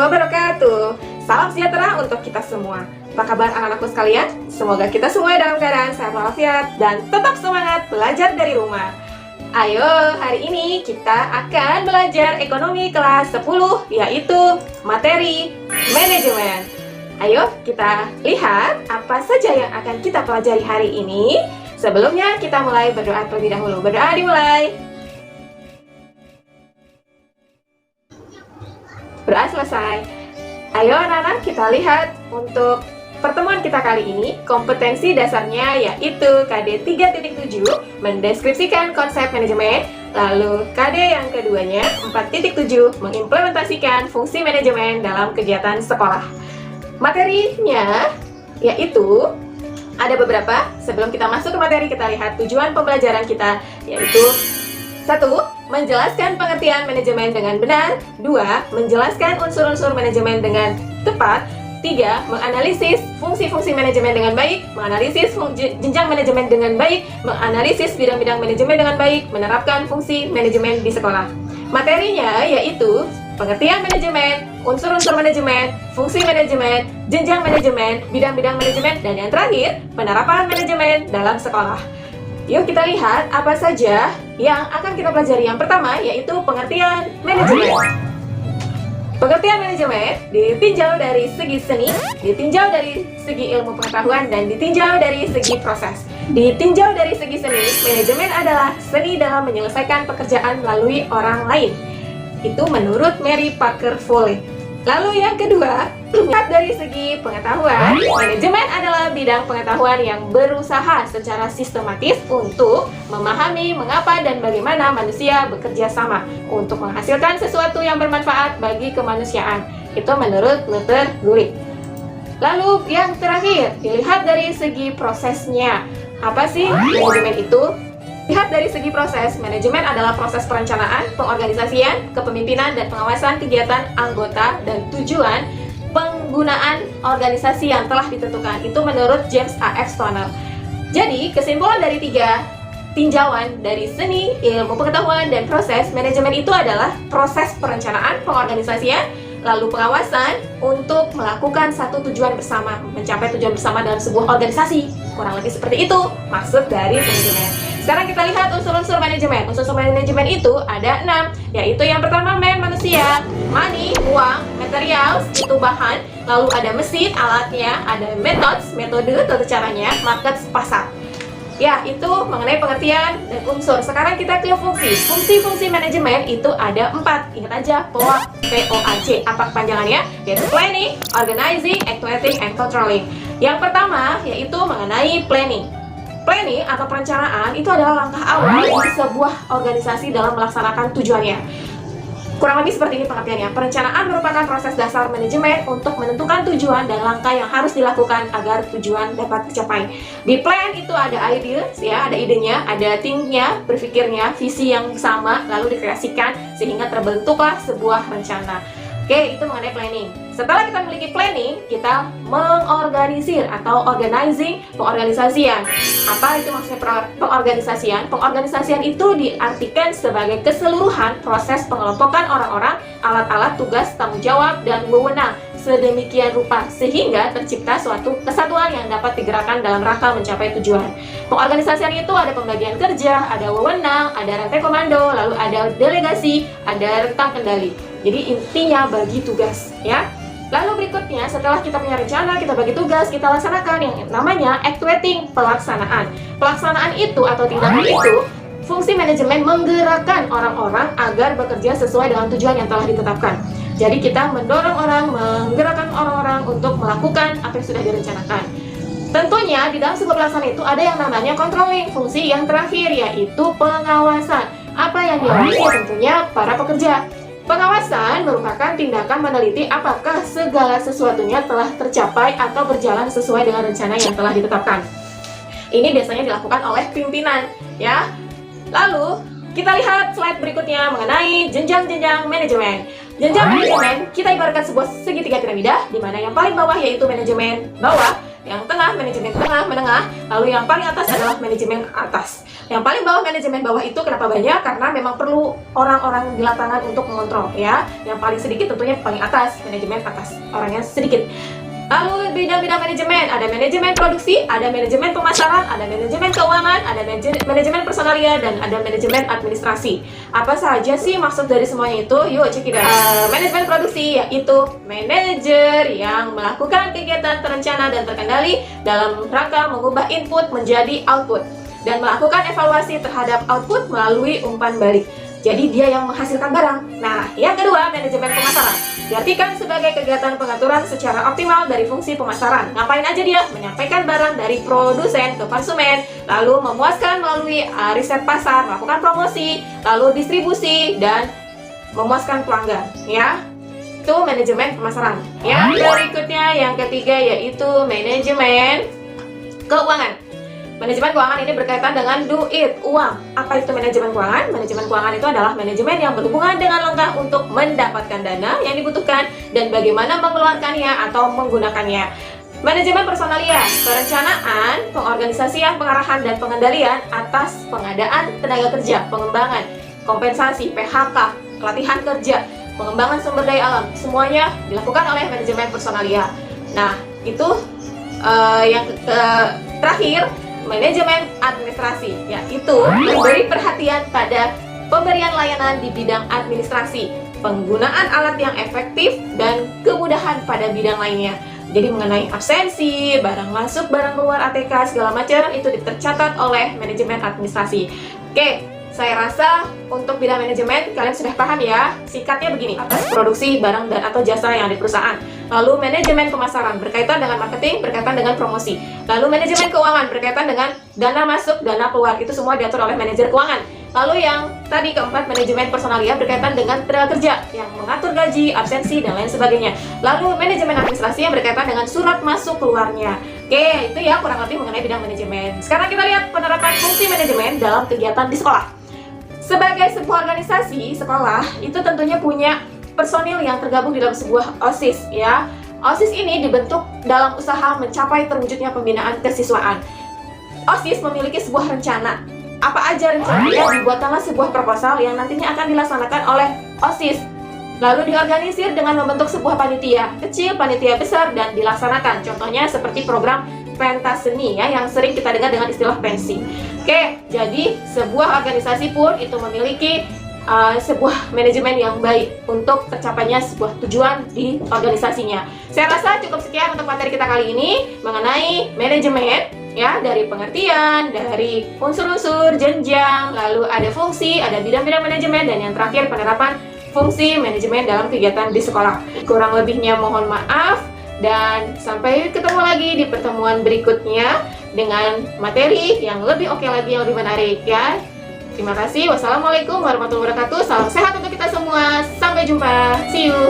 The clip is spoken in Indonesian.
wabarakatuh. Salam sejahtera untuk kita semua. Apa kabar anak-anakku sekalian? Semoga kita semua dalam keadaan sehat walafiat dan tetap semangat belajar dari rumah. Ayo, hari ini kita akan belajar ekonomi kelas 10, yaitu materi manajemen. Ayo kita lihat apa saja yang akan kita pelajari hari ini. Sebelumnya kita mulai berdoa terlebih dahulu. Berdoa dimulai. Berdoa selesai. Ayo anak-anak, kita lihat untuk pertemuan kita kali ini. Kompetensi dasarnya yaitu KD 3.7 mendeskripsikan konsep manajemen. Lalu KD yang keduanya 4.7 mengimplementasikan fungsi manajemen dalam kegiatan sekolah. Materinya yaitu ada beberapa. Sebelum kita masuk ke materi, kita lihat tujuan pembelajaran kita, yaitu 1. Menjelaskan pengertian manajemen dengan benar. 2. Menjelaskan unsur-unsur manajemen dengan tepat. 3. Menganalisis fungsi-fungsi manajemen dengan baik. Menganalisis jenjang manajemen dengan baik. Menganalisis bidang-bidang manajemen dengan baik. Menerapkan fungsi manajemen di sekolah. Materinya yaitu pengertian manajemen, unsur-unsur manajemen, fungsi manajemen, jenjang manajemen, bidang-bidang manajemen, dan yang terakhir, penerapan manajemen dalam sekolah. Yuk kita lihat apa saja yang akan kita pelajari. Yang pertama yaitu pengertian manajemen. Pengertian manajemen ditinjau dari segi seni, ditinjau dari segi ilmu pengetahuan, dan ditinjau dari segi proses. Ditinjau dari segi seni, manajemen adalah seni dalam menyelesaikan pekerjaan melalui orang lain. Itu menurut Mary Parker Foley. Lalu yang kedua, lihat dari segi pengetahuan, manajemen adalah bidang pengetahuan yang berusaha secara sistematis untuk memahami mengapa dan bagaimana manusia bekerja sama untuk menghasilkan sesuatu yang bermanfaat bagi kemanusiaan. Itu menurut Luther Gulick. Lalu yang terakhir, dilihat dari segi prosesnya. Apa sih manajemen itu? Lihat dari segi proses, manajemen adalah proses perencanaan, pengorganisasian, kepemimpinan, dan pengawasan kegiatan anggota dan tujuan penggunaan organisasi yang telah ditentukan. Itu menurut James A.X. Toner. Jadi, kesimpulan dari 3 tinjauan dari seni, ilmu pengetahuan, dan proses, manajemen itu adalah proses perencanaan, pengorganisasian, lalu pengawasan untuk melakukan satu tujuan bersama, mencapai tujuan bersama dalam sebuah organisasi. Kurang lebih seperti itu maksud dari manajemen. Sekarang kita lihat unsur-unsur manajemen. Unsur-unsur manajemen itu ada 6, yaitu yang pertama manusia, money, uang, materials, itu bahan, lalu ada mesin, alatnya, ada metode, tata caranya, market, pasar. Ya, itu mengenai pengertian dan unsur. Sekarang kita ke fungsi. Fungsi-fungsi manajemen itu ada 4. Ingat aja, POAC, P-O-A-C. Apa kepanjangannya? Yaitu planning, organizing, actuating, and controlling. Yang pertama yaitu mengenai planning. Planning atau perencanaan itu adalah langkah awal di sebuah organisasi dalam melaksanakan tujuannya. Kurang lebih seperti ini pengertiannya. Perencanaan merupakan proses dasar manajemen untuk menentukan tujuan dan langkah yang harus dilakukan agar tujuan dapat tercapai. Di plan itu ada ideas, ya, ada idenya, ada thinknya, berpikirnya, visi yang sama, lalu dikreasikan sehingga terbentuklah sebuah rencana. Oke, itu mengenai planning. Setelah kita memiliki planning, kita mengorganisir atau organizing, pengorganisasian. Apa itu maksudnya pengorganisasian? Pengorganisasian itu diartikan sebagai keseluruhan proses pengelompokan orang-orang, alat-alat, tugas, tanggung jawab, dan wewenang sedemikian rupa sehingga tercipta suatu kesatuan yang dapat digerakkan dalam rangka mencapai tujuan. Pengorganisasian itu ada pembagian kerja, ada wewenang, ada rantai komando, lalu ada delegasi, ada rentang kendali. Jadi intinya bagi tugas, ya. Lalu berikutnya, setelah kita punya rencana, kita bagi tugas, kita laksanakan yang namanya actuating, pelaksanaan. Pelaksanaan itu atau tindakan itu, fungsi manajemen menggerakkan orang-orang agar bekerja sesuai dengan tujuan yang telah ditetapkan. Jadi kita mendorong orang, menggerakkan orang-orang untuk melakukan apa yang sudah direncanakan. Tentunya di dalam sebuah pelaksanaan itu ada yang namanya controlling, fungsi yang terakhir yaitu pengawasan. Apa yang diawasi? Tentunya para pekerja. Pengawasan merupakan tindakan meneliti apakah segala sesuatunya telah tercapai atau berjalan sesuai dengan rencana yang telah ditetapkan. Ini biasanya dilakukan oleh pimpinan, ya. Lalu kita lihat slide berikutnya mengenai jenjang-jenjang manajemen. Jenjang manajemen kita ibaratkan sebuah segitiga piramida, di mana yang paling bawah yaitu manajemen bawah, yang tengah manajemen tengah menengah, lalu yang paling atas adalah manajemen atas. Yang paling bawah manajemen bawah itu kenapa banyak? Karena memang perlu orang-orang di lapangan untuk mengontrol ya. Yang paling sedikit tentunya paling atas, manajemen atas, orangnya sedikit. Lalu bidang-bidang manajemen, ada manajemen produksi, ada manajemen pemasaran, ada manajemen keuangan, ada manajemen personalia, dan ada manajemen administrasi. Apa saja sih maksud dari semuanya itu? Yuk cek it out. Manajemen produksi yaitu manajer yang melakukan kegiatan terencana dan terkendali dalam rangka mengubah input menjadi output dan melakukan evaluasi terhadap output melalui umpan balik. Jadi dia yang menghasilkan barang. Nah, yang kedua, manajemen pemasaran. Diartikan sebagai kegiatan pengaturan secara optimal dari fungsi pemasaran. Ngapain aja dia? Menyampaikan barang dari produsen ke konsumen, lalu memuaskan melalui riset pasar, melakukan promosi, lalu distribusi, dan memuaskan pelanggan. Ya, itu manajemen pemasaran. Yang berikutnya, yang ketiga, yaitu manajemen keuangan. Manajemen keuangan ini berkaitan dengan duit, uang. Apa itu manajemen keuangan? Manajemen keuangan itu adalah manajemen yang berhubungan dengan langkah untuk mendapatkan dana yang dibutuhkan dan bagaimana mengeluarkannya atau menggunakannya. Manajemen personalia, perencanaan, pengorganisasian, pengarahan, dan pengendalian atas pengadaan tenaga kerja, pengembangan, kompensasi, PHK, pelatihan kerja, pengembangan sumber daya alam. Semuanya dilakukan oleh manajemen personalia. Nah, itu yang terakhir, manajemen administrasi, yaitu memberi perhatian pada pemberian layanan di bidang administrasi, penggunaan alat yang efektif, dan kemudahan pada bidang lainnya. Jadi mengenai absensi, barang masuk, barang keluar, ATK, segala macam itu tercatat oleh manajemen administrasi. Oke, saya rasa untuk bidang manajemen kalian sudah paham ya. Singkatnya begini, atas produksi barang dan atau jasa yang ada di perusahaan. Lalu manajemen pemasaran berkaitan dengan marketing, berkaitan dengan promosi. Lalu manajemen keuangan berkaitan dengan dana masuk, dana keluar. Itu semua diatur oleh manajer keuangan. Lalu yang tadi keempat, manajemen personalia berkaitan dengan tenaga kerja yang mengatur gaji, absensi, dan lain sebagainya. Lalu manajemen administrasi yang berkaitan dengan surat masuk keluarnya. Oke, itu ya kurang lebih mengenai bidang manajemen. Sekarang kita lihat penerapan fungsi manajemen dalam kegiatan di sekolah. Sebagai sebuah organisasi, sekolah itu tentunya punya personil yang tergabung di dalam sebuah OSIS ya. OSIS ini dibentuk dalam usaha mencapai terwujudnya pembinaan kesiswaan. OSIS memiliki sebuah rencana. Apa aja rencananya? Dibuatkanlah sebuah proposal yang nantinya akan dilaksanakan oleh OSIS. Lalu diorganisir dengan membentuk sebuah panitia kecil, panitia besar, dan dilaksanakan. Contohnya seperti program pentas seni ya, yang sering kita dengar dengan istilah pensi. Oke, jadi sebuah organisasi pun itu memiliki sebuah manajemen yang baik untuk tercapainya sebuah tujuan di organisasinya. Saya rasa cukup sekian untuk materi kita kali ini mengenai manajemen ya, dari pengertian, dari unsur-unsur, jenjang, lalu ada fungsi, ada bidang-bidang manajemen, dan yang terakhir penerapan fungsi manajemen dalam kegiatan di sekolah. Kurang lebihnya mohon maaf, dan sampai ketemu lagi di pertemuan berikutnya dengan materi yang lebih oke lagi, yang lebih menarik ya. Terima kasih. Wassalamualaikum warahmatullahi wabarakatuh. Salam sehat untuk kita semua. Sampai jumpa. See you.